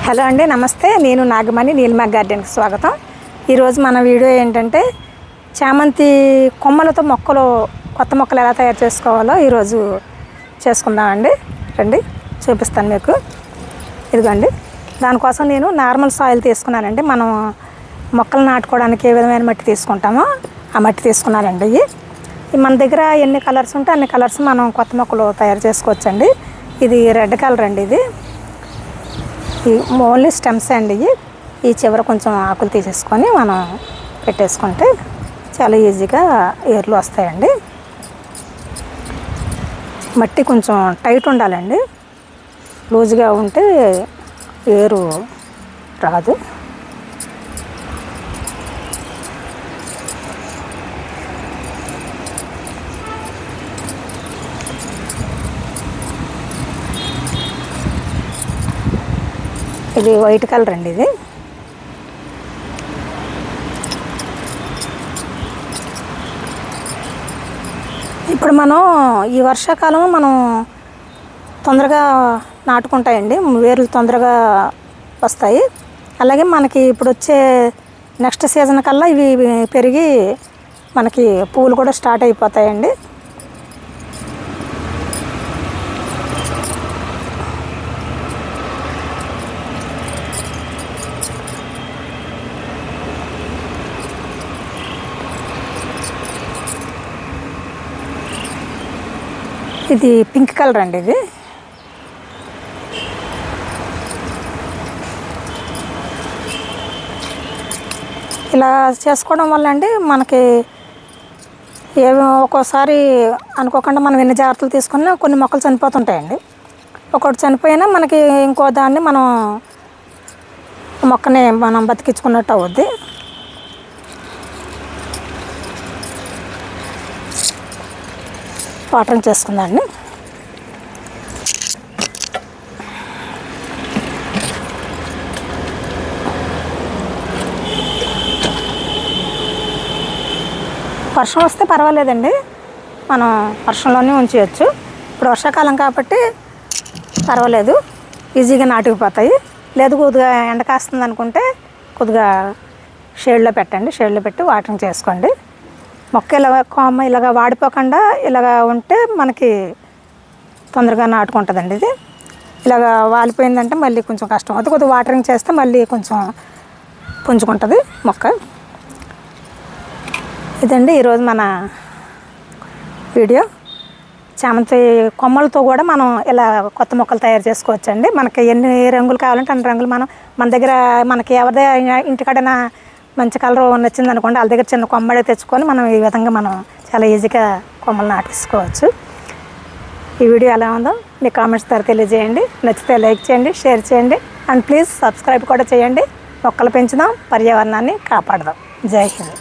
Hello అండి, నమస్తే. నేను నాగమణి, నీలిమ గార్డెన్కి స్వాగతం. ఈరోజు మన వీడియో ఏంటంటే చామంతి కొమ్మలతో కొత్త మొక్కలు ఎలా తయారు చేసుకోవాలో ఈరోజు చేసుకుందామండి. రండి చూపిస్తాను మీకు. ఇదిగోండి, దానికోసం నేను నార్మల్ సాయిల్ తీసుకున్నానండి. మనం మొక్కలు నాటుకోవడానికి ఏ విధమైన మట్టి తీసుకుంటామో ఆ మట్టి తీసుకున్నానండి. మన దగ్గర ఎన్ని కలర్స్ ఉంటే అన్ని కలర్స్ మనం కొత్త మొక్కలు తయారు చేసుకోవచ్చండి. ఇది రెడ్ కలర్ అండి. ఇది ఓన్లీ స్టెమ్స్ అండి. ఈ చివర కొంచెం ఆకులు తీసేసుకొని మనం పెట్టేసుకుంటే చాలా ఈజీగా ఏర్లు వస్తాయండి. మట్టి కొంచెం టైట్ ఉండాలండి, లూజ్గా ఉంటే ఏరు రాదు. ఇది వైట్ కలర్ అండి. ఇది ఇప్పుడు మనం ఈ వర్షాకాలం మనం తొందరగా నాటుకుంటాయండి, వేర్లు తొందరగా వస్తాయి. అలాగే మనకి ఇప్పుడు వచ్చే నెక్స్ట్ సీజన్ కల్లా ఇవి పెరిగి మనకి పువ్వులు కూడా స్టార్ట్ అయిపోతాయండి. ఇది పింక్ కలర్ అండి. ఇది ఇలా చేసుకోవడం వల్ల అండి మనకి ఒక్కోసారి అనుకోకుండా మనం ఎన్ని జాగ్రత్తలు తీసుకున్నా కొన్ని మొక్కలు చనిపోతుంటాయండి. ఒకటి చనిపోయినా మనకి ఇంకో దాన్ని మొక్కని మనం బతికించుకున్నట్టు అవుద్ది. వాటరింగ్ చేసుకుందాండి. వర్షం వస్తే పర్వాలేదండి, మనం వర్షంలోనే ఉంచేయచ్చు. ఇప్పుడు వర్షాకాలం కాబట్టి పర్వాలేదు, ఈజీగా నాటుకుపోతాయి. లేదు కొద్దిగా ఎండ కాస్తుంది అనుకుంటే కొద్దిగా షేడ్లో పెట్టండి. షేడ్లో పెట్టి వాటరింగ్ చేసుకోండి. మొక్క ఇలాగ వాడిపోకుండా ఇలాగ ఉంటే మనకి తొందరగా నాటుకుంటుందండి. ఇది ఇలాగ వాలిపోయిందంటే మళ్ళీ కొంచెం కష్టం అవుతుంది. కొద్దిగా వాటరింగ్ చేస్తే మళ్ళీ కొంచెం పుంజుకుంటుంది మొక్క. ఇదండి ఈరోజు మన వీడియో. చామంతి కొమ్మలతో కూడా మనం ఇలా కొత్త మొక్కలు తయారు చేసుకోవచ్చండి. మనకి ఎన్ని రంగులు కావాలంటే అన్ని రంగులు మన దగ్గర మనకి ఎవరిదే ఇంటికాడైనా మంచి కలర్ నచ్చింది అనుకోండి, వాళ్ళ దగ్గర చిన్న కొమ్మడి తెచ్చుకొని మనం ఈ విధంగా మనం చాలా ఈజీగా కొమ్మలు నాటేసుకోవచ్చు. ఈ వీడియో ఎలా ఉందో మీ కామెంట్స్ ద్వారా తెలియజేయండి. నచ్చితే లైక్ చేయండి, షేర్ చేయండి, అండ్ ప్లీజ్ సబ్స్క్రైబ్ కూడా చేయండి. మొక్కలు పెంచుదాం, పర్యావరణాన్ని కాపాడదాం. జై హింద్.